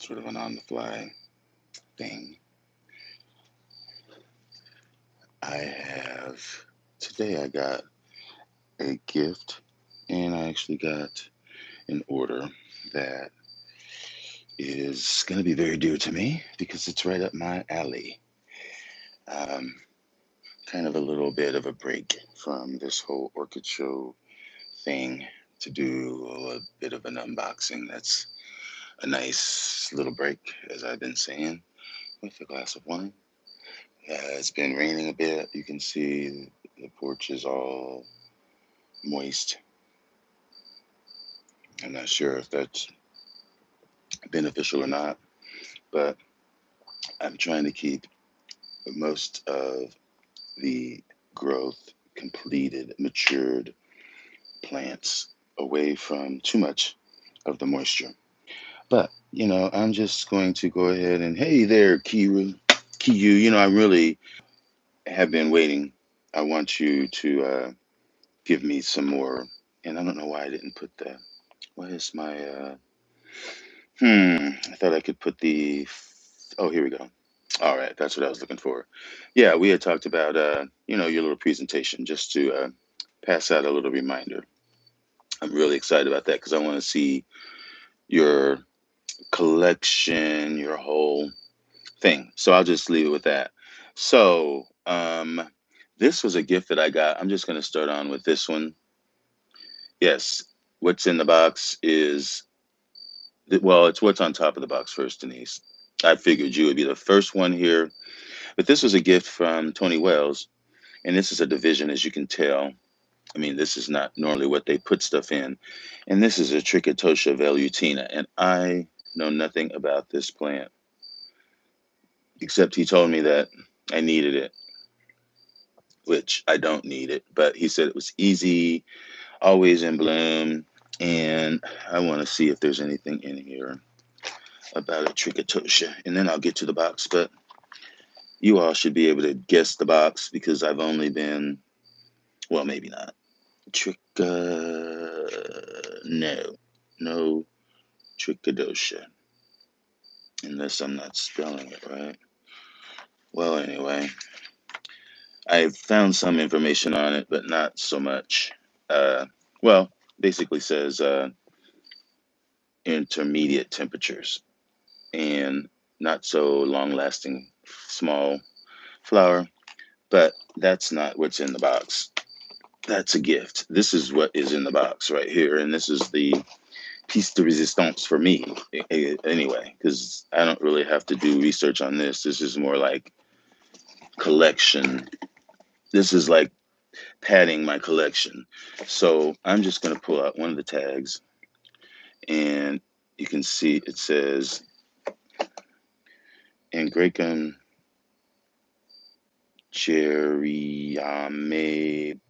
sort of an on-the-fly thing. I have today. I got a gift, and I actually got an order that is going to be very dear to me because it's right up my alley. Um, Kind of a little bit of a break from this whole orchid show thing to do a bit of an unboxing. That's a nice little break, as I've been saying, with a glass of wine. It's been raining a bit. You can see the porch is all moist. I'm not sure if that's beneficial or not, but I'm trying to keep most of the growth completed, matured plants away from too much of the moisture. But, I'm just going to go ahead and, hey there, Kiyu, I really have been waiting. I want you to give me some more. And I don't know why I didn't put the, what is my, I thought I could put oh, here we go. All right, that's what I was looking for. Yeah, we had talked about, your little presentation just to pass out a little reminder. I'm really excited about that because I want to see your collection, your whole thing. So I'll just leave it with that. So, this was a gift that I got. I'm just going to start on with this one. Yes, what's in the box is, well, it's what's on top of the box first, Denise. I figured you would be the first one here. But this was a gift from Tony Wells, and this is a division, as you can tell. I mean, this is not normally what they put stuff in. And this is a Trichotosha velutina, and I know nothing about this plant, except he told me that I needed it, which I don't need it. But he said it was easy, always in bloom, and I want to see if there's anything in here about a Trichotosha, and then I'll get to the box. But you all should be able to guess the box because I've only been, well, maybe not. No, no Trichotosha, unless I'm not spelling it right. Well, anyway, I found some information on it, but not so much. Well, basically says intermediate temperatures and not so long lasting small flower, but that's not what's in the box. That's a gift. This is what is in the box right here, and this is the piece de resistance for me, anyway, because I don't really have to do research on this. This is more like collection. This is like padding my collection. So I'm just going to pull out one of the tags, and you can see it says Angraecum Cherryame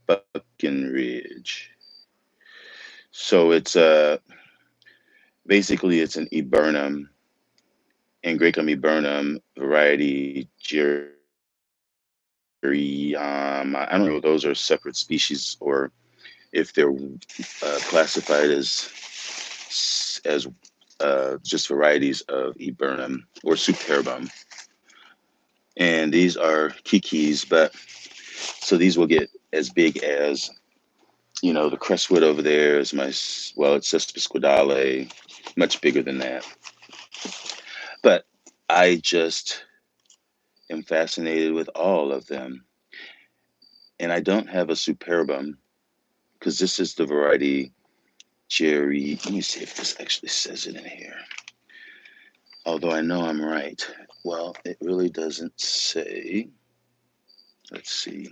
Buckenridge. So it's basically it's an Eburnum, Angraecum Eburnum variety I don't know if those are separate species or if they're classified as just varieties of Eburnum or Superbum. And these are kikis, but so these will get as big as, the crestwood over there is well, it's Cespisquidale, much bigger than that. But I just am fascinated with all of them. And I don't have a Superbum because this is the variety Cherry. Let me see if this actually says it in here. Although I know I'm right. Well, it really doesn't say. Let's see.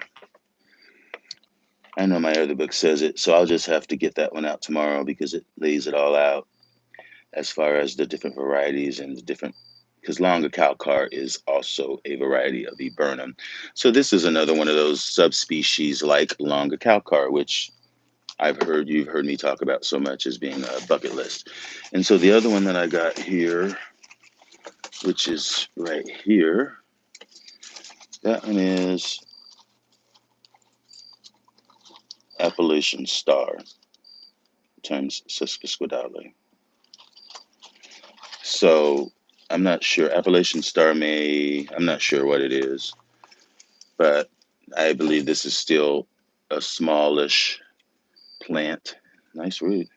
I know my other book says it, so I'll just have to get that one out tomorrow because it lays it all out as far as the different varieties and the different. Because Longa calcar is also a variety of Eburnum. So this is another one of those subspecies like Longa calcar, which you've heard me talk about so much as being a bucket list. And so the other one that I got here, which is right here, that one is Appalachian Star times Sesquisquidale. So I'm not sure. Appalachian Star May, I'm not sure what it is, but I believe this is still a smallish plant. Nice root.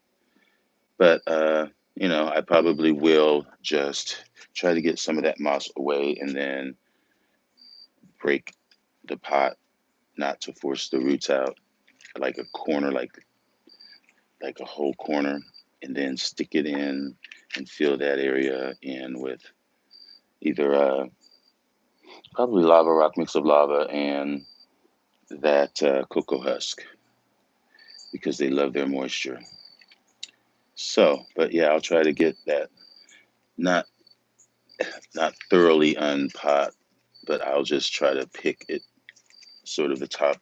But, I probably will just try to get some of that moss away and then break the pot, not to force the roots out, like a corner, like a whole corner, and then stick it in and fill that area in with either probably lava rock, mix of lava and that cocoa husk because they love their moisture. So, but yeah, I'll try to get that not not thoroughly unpot, but I'll just try to pick it sort of the top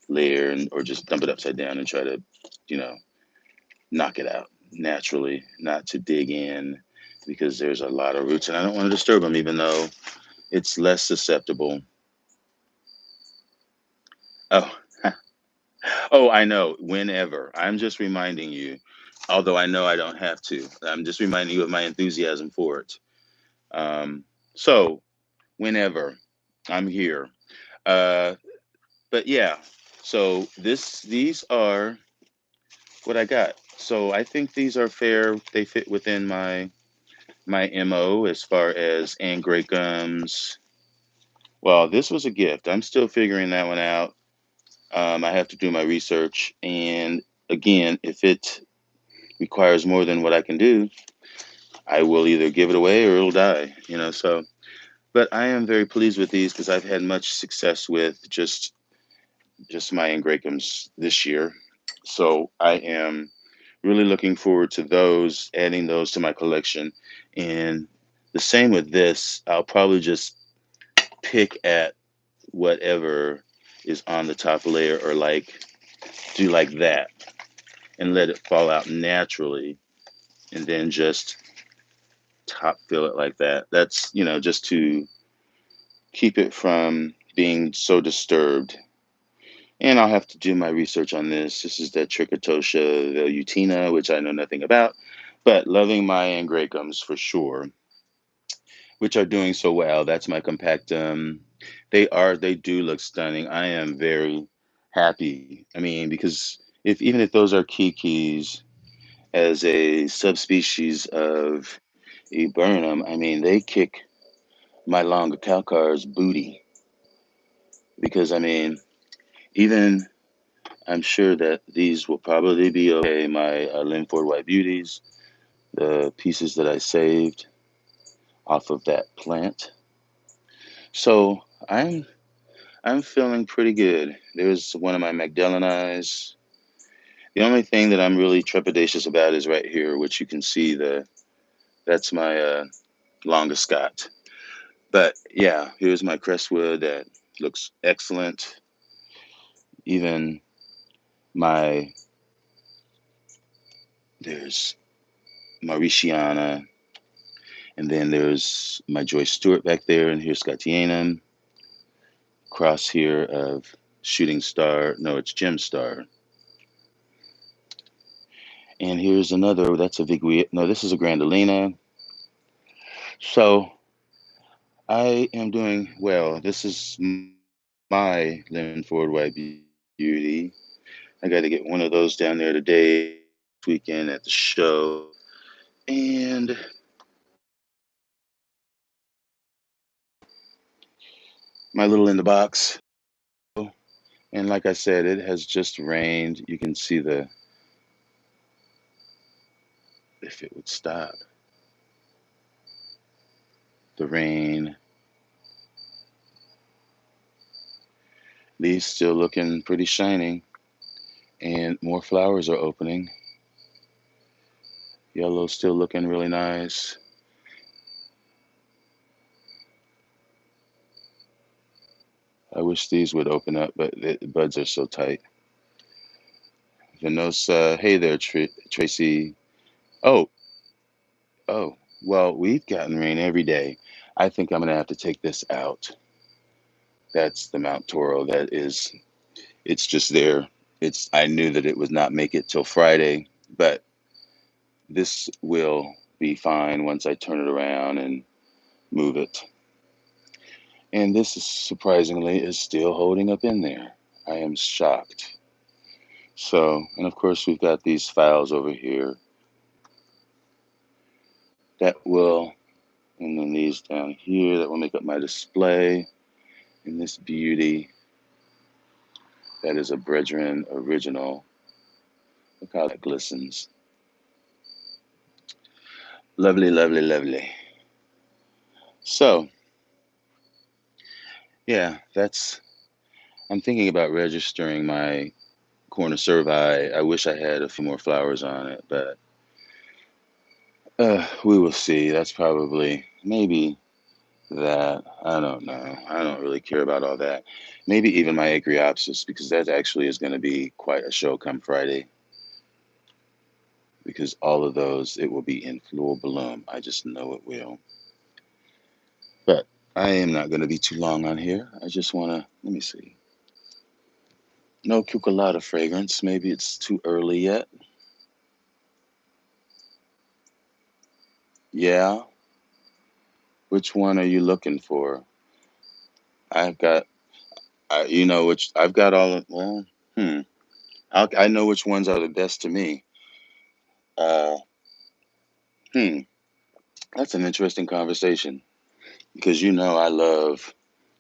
layer and or just dump it upside down and try to, you know, knock it out naturally, not to dig in because there's a lot of roots and I don't want to disturb them even though it's less susceptible. Oh, oh, I know. Whenever. I'm just reminding you, although I know I don't have to. I'm just reminding you of my enthusiasm for it. Um, so, whenever I'm here. Uh, but yeah, so these are what I got. So I think these are fair. They fit within my MO as far as angraecums. Well, this was a gift. I'm still figuring that one out. I have to do my research, and again, if it requires more than what I can do, I will either give it away or it'll die. So, but I am very pleased with these because I've had much success with just my angraecums this year. So I am really looking forward to those, adding those to my collection. And the same with this, I'll probably just pick at whatever is on the top layer or like do like that and let it fall out naturally and then just top fill it like that. That's, just to keep it from being so disturbed. And I'll have to do my research on this. This is the Trichotosha velutina, which I know nothing about, but loving my angraecums for sure, which are doing so well. That's my compactum. They do look stunning. I am very happy. I mean, because even if those are kikis as a subspecies of Eburnum, I mean, they kick my longa calcar's booty because I mean, even I'm sure that these will probably be okay. My Linford White Beauties, the pieces that I saved off of that plant. So I'm feeling pretty good. There's one of my Magdalenae. The only thing that I'm really trepidatious about is right here, which you can see that's my Longa Scott. But yeah, here's my Crestwood that looks excellent. Even my there's Mauritiana, and then there's my Joyce Stewart back there, and here's Scotianum. Cross here of Shooting Star. No, it's Gem Star. And here's another. That's a Vigui. No, this is a Grandolina. So I am doing well. This is my Linford White Beauty. I got to get one of those down there today, weekend at the show. And my little in the box. And like I said, it has just rained. You can see if it would stop, the rain. Leaves still looking pretty shining. And more flowers are opening. Yellow still looking really nice. I wish these would open up, but the buds are so tight. Venosa, hey there, Tracy. Oh, oh, well, we've gotten rain every day. I think I'm gonna have to take this out. That's the Mount Toro. It's just there. I knew that it would not make it till Friday, but this will be fine once I turn it around and move it. And this is surprisingly is still holding up in there. I am shocked. So, and of course we've got these files over here that will, and then these down here that will make up my display. And this beauty, that is a Brethren original. Look how that glistens. Lovely, lovely, lovely. So, yeah, I'm thinking about registering my corner cervi. I wish I had a few more flowers on it, but we will see. That's probably, maybe that. I don't know. I don't really care about all that. Maybe even my Acreopsis, because that actually is going to be quite a show come Friday. Because all of those, it will be in full bloom. I just know it will. But I am not going to be too long on here. I just want to, let me see. No cucolata fragrance. Maybe it's too early yet. Yeah. Which one are you looking for? I've got, you know, which I've got all of, well, I know which ones are the best to me. Uh, hmm. That's an interesting conversation because you know I love,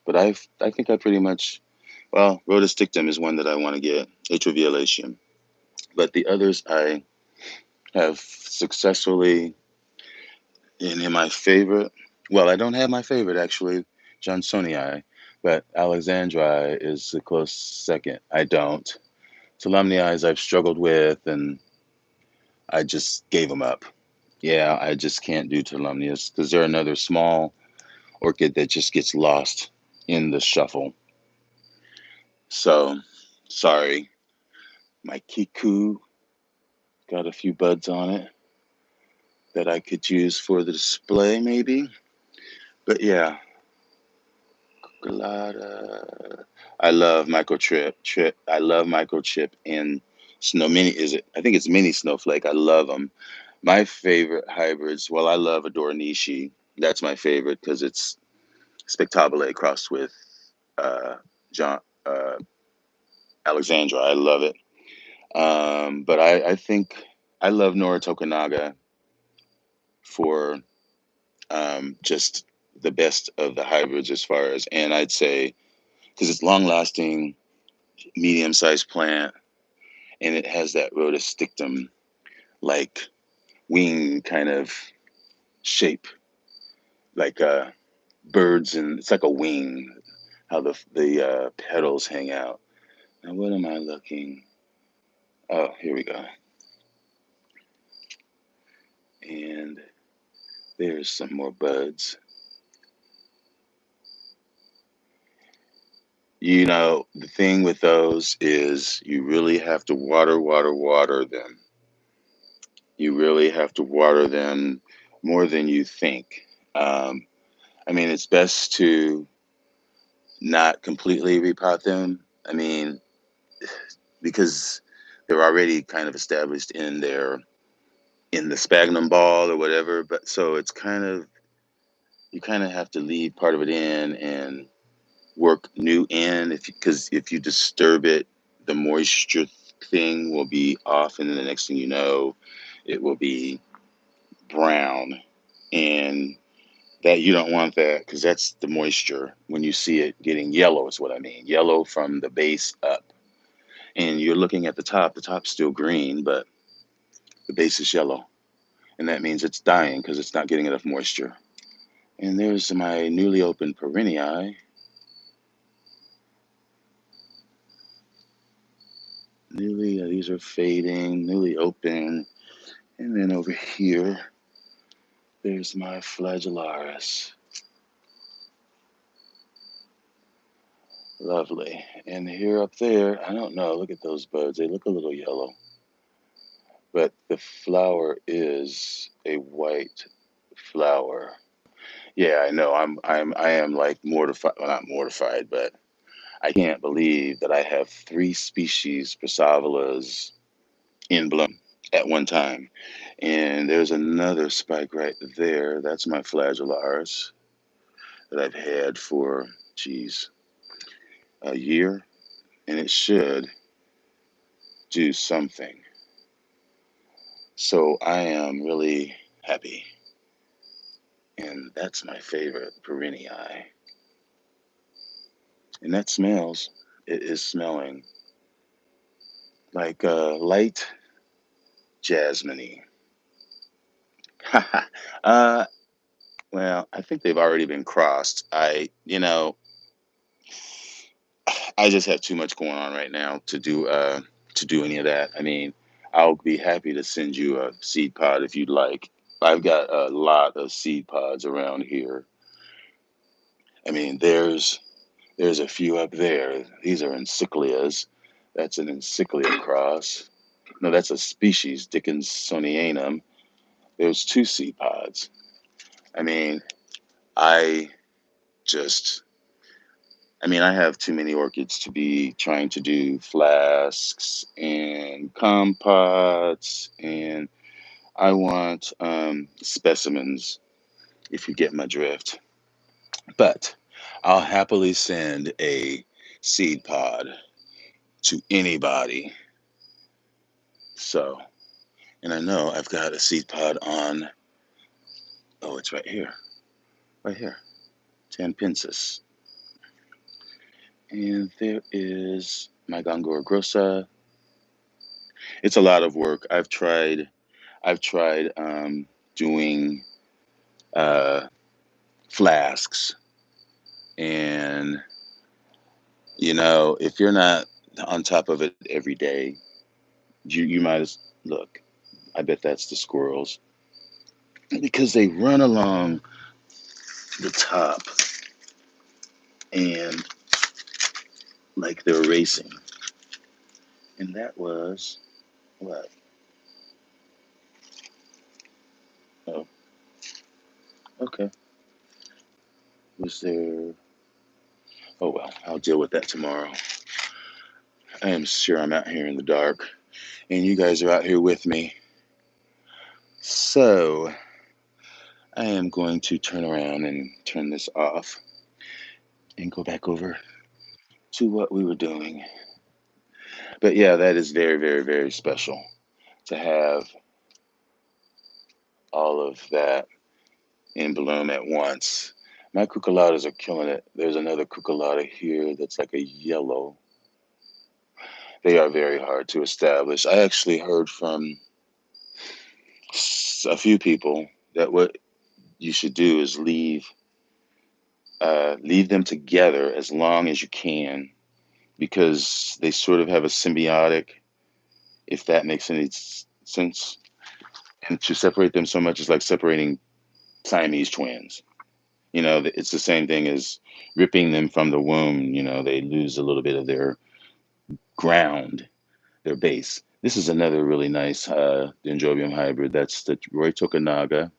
but I think I pretty much, well, Rhoda Stictum is one that I want to get, Atriviolation. But the others I have successfully, and in my favorite, well, I don't have my favorite actually, Johnsonii, but Alexandri is a close second. I don't. Solemniis I've struggled with, and I just gave them up. Yeah, I just can't do Tolumnius because they're another small orchid that just gets lost in the shuffle. So, sorry. My Kiku got a few buds on it that I could use for the display, maybe. But yeah, Colada. I love microchip. I love microchip and snow mini. Is it? I think it's mini snowflake. I love them. My favorite hybrids. Well, I love Adore Nishi. That's my favorite because it's spectabile crossed with uh, John Alexandra. I love it. But I think I love Nora Tokunaga for just the best of the hybrids as far as, and I'd say because it's long lasting, medium sized plant, and it has that rotostictum like wing kind of shape, like birds, and it's like a wing. How the petals hang out. Now, what am I looking? Oh, here we go. And there's some more buds. You know, the thing with those is you really have to water them. You really have to water them more than you think. Um, I mean, it's best to not completely repot them. I mean, because they're already kind of established in the sphagnum ball or whatever. But so it's kind of, you kind of have to leave part of it in and work new in, if because if you disturb it, the moisture thing will be off, and then the next thing you know, it will be brown, and that you don't want that because that's the moisture. When you see it getting yellow, is what I mean, yellow from the base up, and you're looking at the top. The top's still green, but the base is yellow, and that means it's dying because it's not getting enough moisture. And there's my newly opened perenniae. Newly, these are fading, newly open. And then over here, there's my flagellaris. Lovely. And here up there, I don't know, look at those buds. They look a little yellow. But the flower is a white flower. Yeah, I know. I am like mortified. Well, not mortified, but I can't believe that I have three species Persavolas in bloom. at one time. And there's another spike right there. That's my flagellars that I've had for, geez, a year, and it should do something. So I am really happy. And that's my favorite perenniae. And that smells, it is smelling like light jasmine. uh, well, I think they've already been crossed. I just have too much going on right now to do any of that. I mean, I'll be happy to send you a seed pod if you'd like. I've got a lot of seed pods around here. I mean, there's a few up there. These are encyclias. That's an encyclia cross. No, that's a species, Dickinsonianum. There's two seed pods. I mean, I just I mean, I have too many orchids to be trying to do flasks and compots, and I want specimens, if you get my drift. But I'll happily send a seed pod to anybody. So, and I know I've got a seed pod on, oh, it's right here, Tanpensis. And there is my Gongora grossa. It's a lot of work. I've tried doing uh, flasks, and if you're not on top of it every day, you might as look. I bet that's the squirrels because they run along the top and like they're racing. And that was what? Oh, okay. Was there? Oh well, I'll deal with that tomorrow. I am sure I'm out here in the dark, and you guys are out here with me. So I am going to turn around and turn this off and go back over to what we were doing. But yeah, that is very, very, very special to have all of that in bloom at once. My cucullatas are killing it. There's another cucullata here that's like a yellow. They are very hard to establish. I actually heard from a few people that what you should do is leave them together as long as you can because they sort of have a symbiotic, if that makes any sense. And to separate them so much is like separating Siamese twins. It's the same thing as ripping them from the womb. They lose a little bit of their ground, their base. This is another really nice Dendrobium hybrid. That's the Roy Tokunaga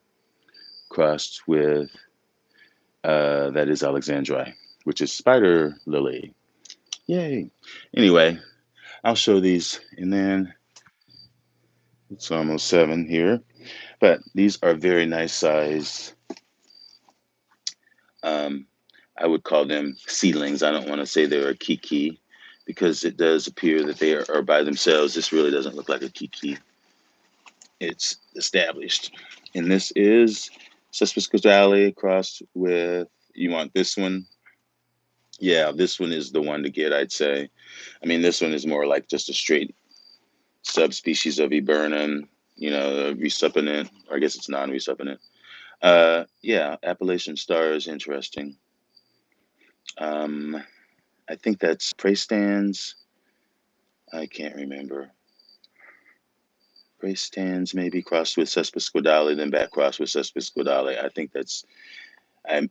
crossed with, that is Alexandri, which is spider lily. Yay. Anyway, I'll show these, and then it's almost 7 here. But these are very nice size. Um, I would call them seedlings. I don't want to say they're a kiki because it does appear that they are by themselves. This really doesn't look like a kiki. It's established. And this is Cesspescodale crossed with, you want this one? Yeah, this one is the one to get, I'd say. I mean, this one is more like just a straight subspecies of Eburnum, resuppinant, or I guess it's non-resuppinant. Yeah, Appalachian Star is interesting. Um, I think that's Prey Stands. I can't remember. Prey Stands maybe crossed with Cesspescodale, then back crossed with Cesspescodale. I think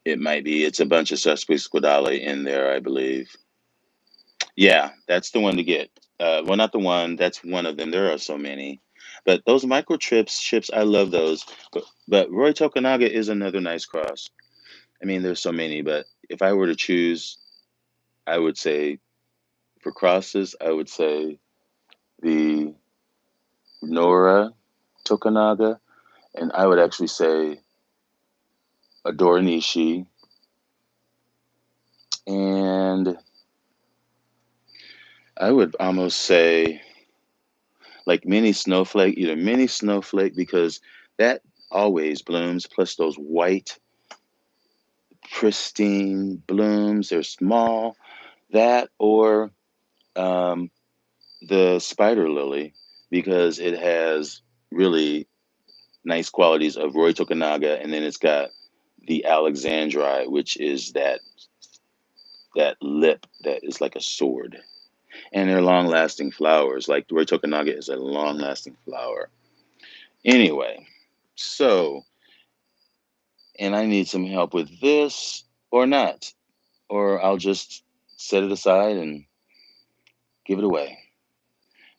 it might be. It's a bunch of Cesspescodale in there, I believe. Yeah, that's the one to get. Well, not the one. That's one of them. There are so many. But those microtrips chips, I love those. But Roy Tokunaga is another nice cross. I mean, there's so many, but if I were to choose, I would say for crosses, I would say the Nora Tokunaga, and I would actually say Adora Nishi, and I would almost say like mini snowflake, either mini snowflake because that always blooms, plus those white, pristine blooms. They're small. That or um, the spider lily because it has really nice qualities of Roy Tokunaga, and then it's got the Alexandrite, which is that lip that is like a sword. And they're long lasting flowers. Like Roy Tokunaga is a long lasting flower. Anyway, so, and I need some help with this or not, or I'll just set it aside and give it away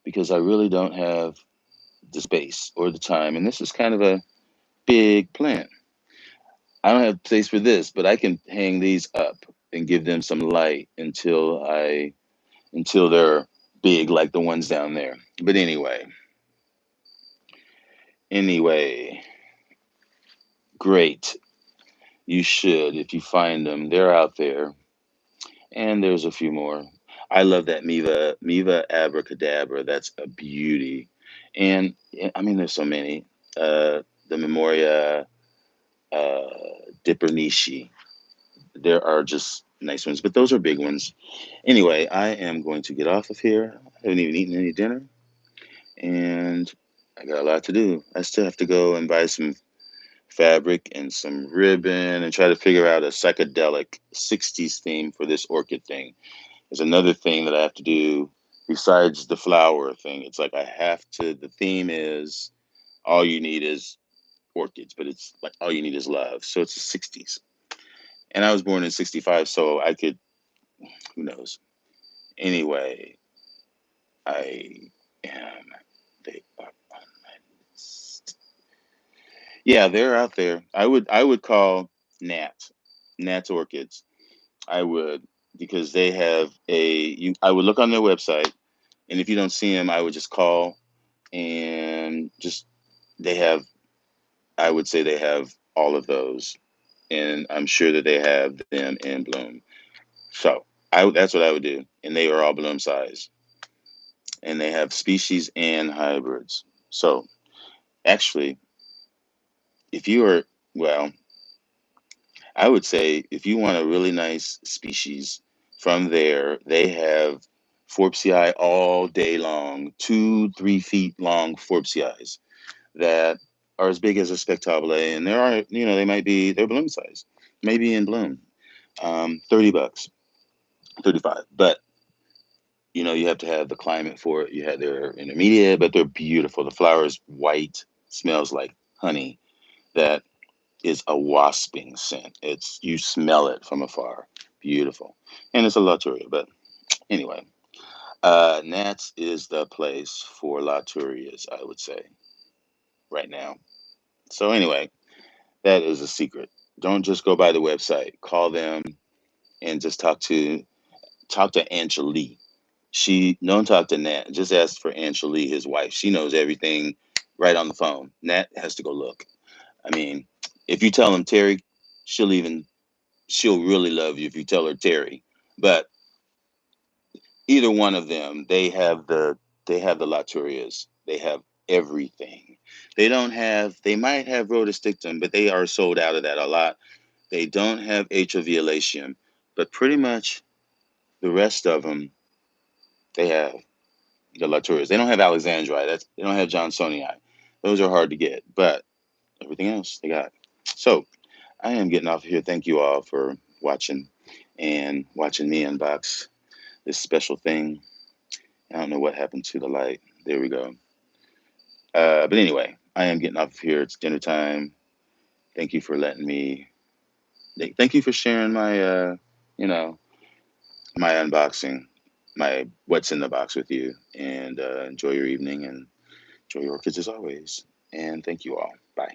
because I really don't have the space or the time. And this is kind of a big plant. I don't have space for this, but I can hang these up and give them some light until they're big like the ones down there. But anyway, great. You should if you find them. They're out there, and there's a few more. I love that Miva abracadabra. That's a beauty, and I mean, there's so many. The Memoria uh, Dippernishi. There are just nice ones, but those are big ones. Anyway, I am going to get off of here. I haven't even eaten any dinner, and I got a lot to do. I still have to go and buy some fabric and some ribbon and try to figure out a psychedelic 60s theme for this orchid thing. There's another thing that I have to do besides the flower thing. It's like I have to, the theme is all you need is orchids, but it's like all you need is love. So it's the 60s. And I was born in 65, so I could, who knows. Anyway, I am, they are on my list. Yeah, they're out there. I would call Nat's Orchids. I would because they have I would look on their website, and if you don't see them, I would just call and just they have. I would say they have all of those, and I'm sure that they have them in bloom. So that's what I would do, and they are all bloom size, and they have species and hybrids. So actually, if you are well, I would say if you want a really nice species from there, they have Forpsii all day long, 2, 3 feet long Forpsii that are as big as a spectabile, and there are, they might be they're bloom size, maybe in bloom, $30, 35. But you have to have the climate for it. You have their intermediate, but they're beautiful. The flower is white, smells like honey. That is a wasping scent. It's you smell it from afar. Beautiful. And it's a Laturia. But anyway, Nats is the place for Laturias, I would say, right now. So anyway, that is a secret. Don't just go by the website. Call them and just talk to Angelique. She don't talk to Nat. Just ask for Angelique, his wife. She knows everything right on the phone. Nat has to go look. I mean, if you tell him Terry, she'll really love you if you tell her Terry. But either one of them, they have the Laturias. They have everything. They might have rhodostictum, but they are sold out of that a lot. They don't have atrial, but pretty much the rest of them they have the Laturias. They don't have Alexandrite. They don't have Johnsonii. Those are hard to get, but everything else they got. So I am getting off of here. Thank you all for watching and watching me unbox this special thing. I don't know what happened to the light. There we go. But anyway, I am getting off of here. It's dinner time. Thank you for letting me. Thank you for sharing you know, my unboxing, my what's in the box with you. And enjoy your evening and enjoy your orchids as always. And thank you all. Bye.